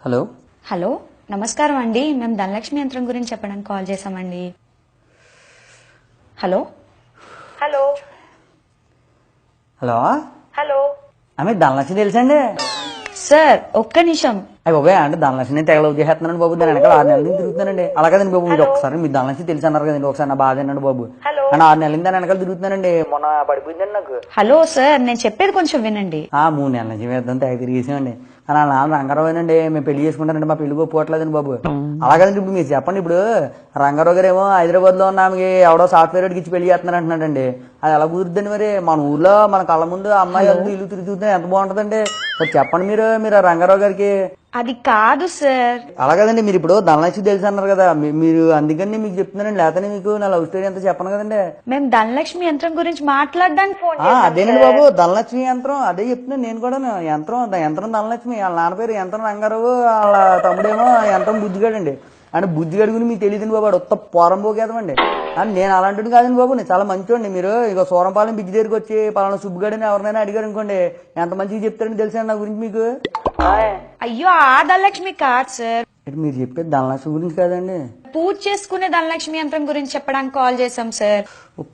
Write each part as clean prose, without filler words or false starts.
Hello hello నమస్కారం అండి. మేము ధనలక్ష్మి యంత్రం గురించి చెప్పడానికి కాల్ చేసామండి. హలో హలో హలో హలో ఆమె ధనలక్ష్మి తెలుసండి? సార్ ఒక్క నిమిషం. అయ్యి బాబాయ్ అంటే ధనలక్ష్మి తెగలవు చేస్తున్నాను బాబు. దాని వెనకాల 6 నెలల నుంచి తిరుగుతున్నానండి. అలాగేదండి బాబు, మీరు ఒకసారి మీ ధనలక్ష్మి తెలుసు అన్నారు కదండి, ఒకసారి నా బాధ ఏంటండి బాబు. అని 6 నెలల నుంచి దాని వెనకాల తిరుగుతున్నానండి. మొన్న పడిపోయిందండి నాకు. హలో సార్, నేను చెప్పేది కొంచెం వినండి. 3 నెలల నుంచి వేద్దాం తెగ తిరిగేసామండి. కానీ వాళ్ళ నాన్న రంగారావునండి, మేము పెళ్లి చేసుకుంటానండి, మా పెళ్లి పోవట్లేదండి బాబు. అలాగదండి ఇప్పుడు మీరు చెప్పండి. ఇప్పుడు రంగారావు గారు ఏమో హైదరాబాద్ లో ఉన్న ఆమెకి ఎవడో సాఫ్ట్వేర్ వాడికి ఇచ్చి పెళ్లి చేస్తున్నారు అంటున్నాడండి. అది ఎలా కుదురుద్దండి మరి? మన ఊర్లో మన కళ్ళ ముందు అమ్మాయి ఇల్లు తిరుగుతుంటే ఎంత బాగుంటుందండి. చెప్పండి మీరు ఆ రంగారావు గారికి. అది కాదు సార్. అలాగదండి, మీరు ఇప్పుడు ధనలక్ష్మి తెలుసు అన్నారు కదా, మీరు అందుకని మీకు చెప్తున్నానండి. లేకపోతే మీకు నా లవ్ స్టోరీ అంతా చెప్పను కదండి. మేము ధనలక్ష్మి యంత్రం గురించి మాట్లాడడానికి ఫోన్ అదేనండి బాబు, ధనలక్ష్మి యంత్రం అదే చెప్తున్నాను నేను కూడా. యంత్రం ధనలక్ష్మి, వాళ్ళ నాన్న పేరు యంత్రం రంగారావు, వాళ్ళ తమ్ముడేమో యంత్రం బుద్ధిగాడండి. అంటే బుద్ధిగాడి గురించి మీకు తెలియదండి బాబు, ఉత్త పోరంబోకేదమండి. అని నేను అలాంటిది కాదండి బాబు, నేను చాలా మంచోండి. మీరు ఇక సూరంపాలెం బిజ్జి దగ్గరికి వచ్చి పలానా సుబ్బుగాడని ఎవరినైనా అడిగారు అనుకోండి, ఎంత మంచిగా చెప్తారని తెలుసండి నా గురించి మీకు. అయ్యో ఆ ధనలక్ష్మి కాదు సార్. మీరు చెప్పేది ధనలక్ష్మి గురించి కాదండి, పూజ చేసుకునే ధనలక్ష్మి యంత్రం గురించి చెప్పడానికి కాల్ చేసాం సార్.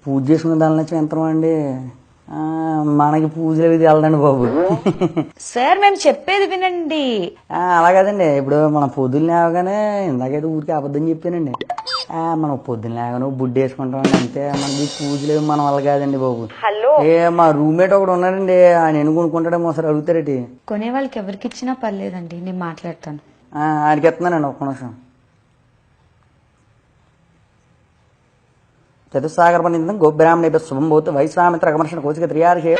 పూజ చేసుకునే ధనలక్ష్మి యంత్రం అండి. మనకి పూజలు అవి వెళ్ళదండి బాబు. సార్ మేము చెప్పేది వినండి. అలా కాదండి, ఇప్పుడు మనం పొద్దున్న లేవగానే ఇందాకైతే ఊరికి అబద్ధం చెప్పానండి. మనం పొద్దున్న లేవగానే బుడ్డి వేసుకుంటామండి అంతే. మనకి పూజలు ఏమి మన వల్ల కాదండి బాబు. హలో మా రూమ్మేట్ ఒకడు ఉన్నాడండి, ఆయన ఎన్ని కొనుక్కుంటాడేమో ఒకసారి అడుగుతారేటి. కొనే వాళ్ళకి ఎవరికి ఇచ్చినా పర్లేదండి, నేను మాట్లాడతాను. ఆయనకి ఎత్తున్నానండి ఒక్క నిమిషం. చతుస్సాగర పండితం గోబ్రాహ్మణేభ్య శుభం భూత వైశ్వామిత్ర కమర్షణ కోచిక త్రియార్షే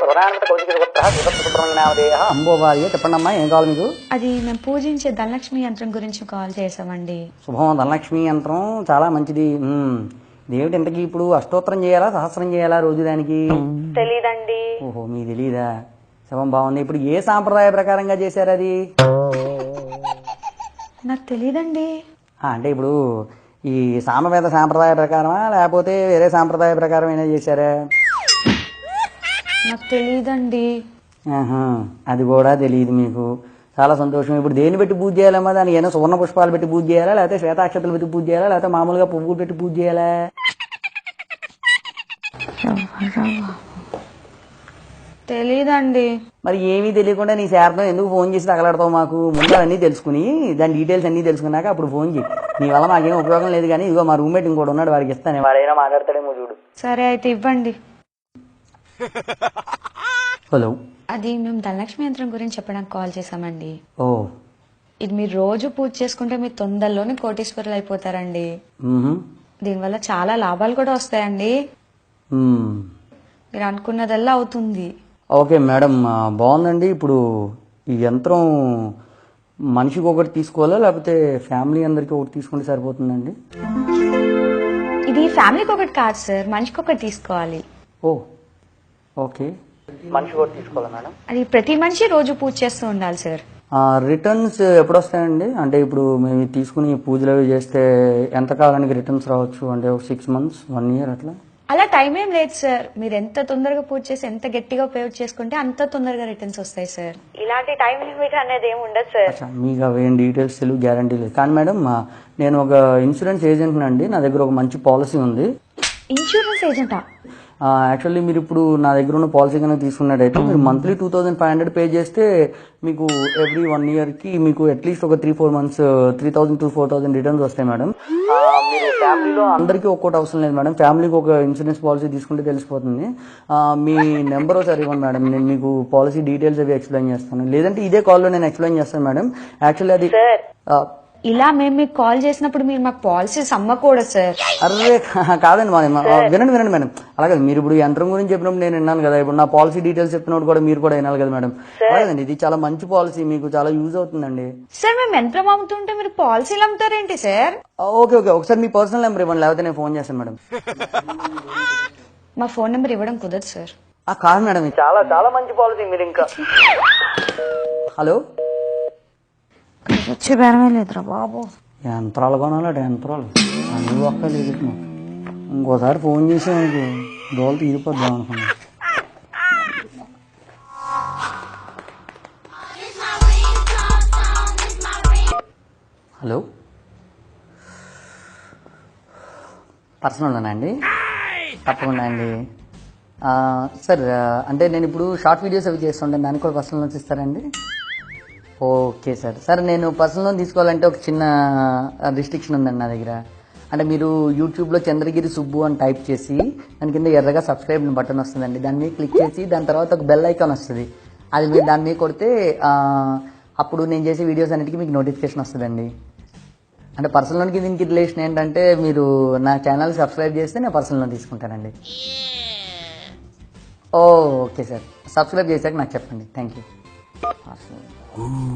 అంబోవార్య. చెప్పండమ్మా, ఏం కావాలి మీకు? అది మేము పూజించే ధనలక్ష్మి యంత్రం గురించి కాల్ చేసామండి. శుభం. ధనలక్ష్మి యంత్రం చాలా మంచిది. ఇదేమిటి ఇంతకీ ఇప్పుడు అష్టోత్తరం చేయాలా సహస్రం చేయాలా రోజు దానికి? తెలీదండి. ఓహో, మీకు తెలీదా? శుభం, బాగుంది. ఇప్పుడు ఏ సాంప్రదాయ ప్రకారంగా చేశారు అది? నాకు తెలీదండి. అంటే ఇప్పుడు ఈ సామవేద సాంప్రదాయ ప్రకారమా లేకపోతే వేరే సాంప్రదాయ ప్రకారం అయినా చేశారా? నాకు తెలీదండి. అది కూడా తెలియదు మీకు. చాలా సంతోషం. ఇప్పుడు దేన్ని పెట్టి పూజ చేయాలమ్మా? దానికి ఏమైనా సువర్ణ పుష్పాలు పెట్టి పూజ చేయాలా, లేకపోతే శ్వేతాక్షతలు పెట్టి పూజ చేయాలా, లేకపోతే మామూలుగా పువ్వులు పెట్టి పూజ చేయాలా? తెలీదండి. మరి ఏమీ తెలియకుండా నీ శారదం ఎందుకు ఫోన్ చేసి తగలాడతావు మాకు? ముందు అన్నీ తెలుసుకుని దాని డీటెయిల్స్ అన్నీ తెలుసుకున్నాక అప్పుడు ఫోన్ చేయి. నీ వల్ల మాకేం ఉపయోగం లేదు. కానీ ఇదిగో మా రూమ్మేట్ ఇంకోటి ఉన్నాడు, వాడికి ఇస్తాను, వాడైనా మాట్లాడతాడేమో చూడు. సరే అయితే ఇవ్వండి. హలో, అది మేము ధనలక్ష్మి యంత్రం గురించి చెప్పడానికి కాల్ చేసామండి. ఓ, ఇది మీరు రోజు పూజ చేసుకుంటే మీరు తొందరలోనే కోటీశ్వరులు అయిపోతారండి. దీనివల్ల చాలా లాభాలు కూడా వస్తాయండి. మీరు అనుకున్నదల్లా అవుతుంది. ఓకే మేడం, బాగుందండి. ఇప్పుడు ఈ యంత్రం మనిషికి ఒకటి తీసుకోవాలా లేకపోతే ఫ్యామిలీ అందరికి ఒకటి తీసుకుంటే సరిపోతుందండి? ఇది ఫ్యామిలీకి ఒకటి కాదు సార్, మనిషికి ఒకటి తీసుకోవాలి. ఓ, ఓకే. మనిషికి ఒకటి తీసుకోవాలా మేడం? అది ప్రతి మనిషి రోజు పూజ చేస్తూ ఉండాలి సార్. రిటర్న్స్ ఎప్పుడు వస్తాయండి? అంటే ఇప్పుడు మేము తీసుకుని పూజలు అవి చేస్తే ఎంత కాలానికి రిటర్న్స్ రావచ్చు? అంటే 6 months 1 year అట్లా? అలా టైం ఏం లేదు సార్. మీరు ఎంత తొందరగా పూజ చేసి ఎంత గట్టిగా ఉపయోగ చేసుకుంటే అంత తొందరగా రిటర్న్స్ వస్తాయి సార్. ఇలాంటి టైం లిమిట్ అనేది ఏమి ఉండదు సార్. మీకు అవేం డీటెయిల్స్ తెలియదు, గ్యారంటీ లేదు. కానీ మేడం, నేను ఒక ఇన్సూరెన్స్ ఏజెంట్ అండి. నా దగ్గర ఒక మంచి పాలసీ ఉంది. ఇన్సూరెన్స్ ఏజెంటా? యాక్చువల్లీ మీరు ఇప్పుడు నా దగ్గర ఉన్న పాలసీ కనుక తీసుకున్నట్టయితే మీరు మంత్లీ 2500 పే చేస్తే మీకు ఎవ్రీ 1 yearకి మీకు అట్లీస్ట్ ఒక 3-4 months 3000 to 4000 రిటర్న్స్ వస్తాయి మేడం. మీరు ఫ్యామిలీలో అందరికీ ఒక్కోటి అవసరం లేదు మేడం. ఫ్యామిలీకి ఒక ఇన్సూరెన్స్ పాలసీ తీసుకుంటే తెలిసిపోతుంది. మీ నెంబర్ ఒకసారి ఇవ్వండి మేడం, నేను మీకు పాలసీ డీటెయిల్స్ అవి ఎక్స్ప్లెయిన్ చేస్తాను. లేదంటే ఇదే కాల్లో నేను ఎక్స్ప్లెయిన్ చేస్తాను మేడం. యాక్చువల్లీ అది ఇలా మేము మీకు కాల్ చేసినప్పుడు మీరు మాకు పాలసీస్ అమ్మకూడదు సార్. అరే కాదండి, వినండి మేడం. అలాగే మీరు ఇప్పుడు యంత్రం గురించి చెప్పినప్పుడు నేను విన్నాను కదా, ఇప్పుడు నా పాలసీ డీటెయిల్స్ చెప్పినప్పుడు కూడా మీరు కూడా వినాలి కదా మేడం. అలాగేదండి, ఇది చాలా మంచి పాలసీ, మీకు చాలా యూజ్ అవుతుందండి. సార్ మేము యంత్రం అమ్ముతుంటే మీరు పాలసీలు అమ్ముతారేంటి సార్? ఓకే, ఒకసారి మీ పర్సనల్ నెంబర్ ఇవ్వండి, లేకపోతే నేను ఫోన్ చేస్తాను మేడం. మా ఫోన్ నెంబర్ ఇవ్వడం కుదరదు సార్. కాదు మేడం, చాలా చాలా మంచి పాలసీ. మీరు ఇంకా హలో, వచ్చే బేరమే లేదురా బాబు. యంత్రాలు కొనాలట, యంత్రాలు అన్ని ఒక్క లేదు. ఇంకోసారి ఫోన్ చేసామనుకో దోలు తీరిపోద్దాం అనుకున్నాను. హలో, పర్సనల్ అండి? తప్పకుండా అండి. సార్ అంటే నేను ఇప్పుడు షార్ట్ వీడియోస్ అవి చేస్తుంటాను, దానికి కూడా పర్సనల్ లోన్స్ ఇస్తారండి? Okay sir. సార్ నేను పర్సనల్ లోన్ తీసుకోవాలంటే ఒక చిన్న రిస్ట్రిక్షన్ ఉందండి నా దగ్గర. అంటే మీరు యూట్యూబ్లో చంద్రగిరి సుబ్బు అని టైప్ చేసి దాని కింద ఎర్రగా సబ్స్క్రైబ్ బటన్ వస్తుందండి, దాని మీద క్లిక్ చేసి దాని తర్వాత ఒక బెల్ ఐకాన్ వస్తుంది, అది మీరు దాని మీద కొడితే అప్పుడు నేను చేసే వీడియోస్ అన్నిటికీ మీకు నోటిఫికేషన్ వస్తుందండి. అంటే పర్సనల్ లోన్కి దీనికి రిలేషన్ ఏంటంటే మీరు నా ఛానల్ సబ్స్క్రైబ్ చేస్తే నేను పర్సనల్ లోన్ తీసుకుంటానండి. ఓకే సార్, సబ్స్క్రైబ్ చేశాక నాకు చెప్పండి. Thank you.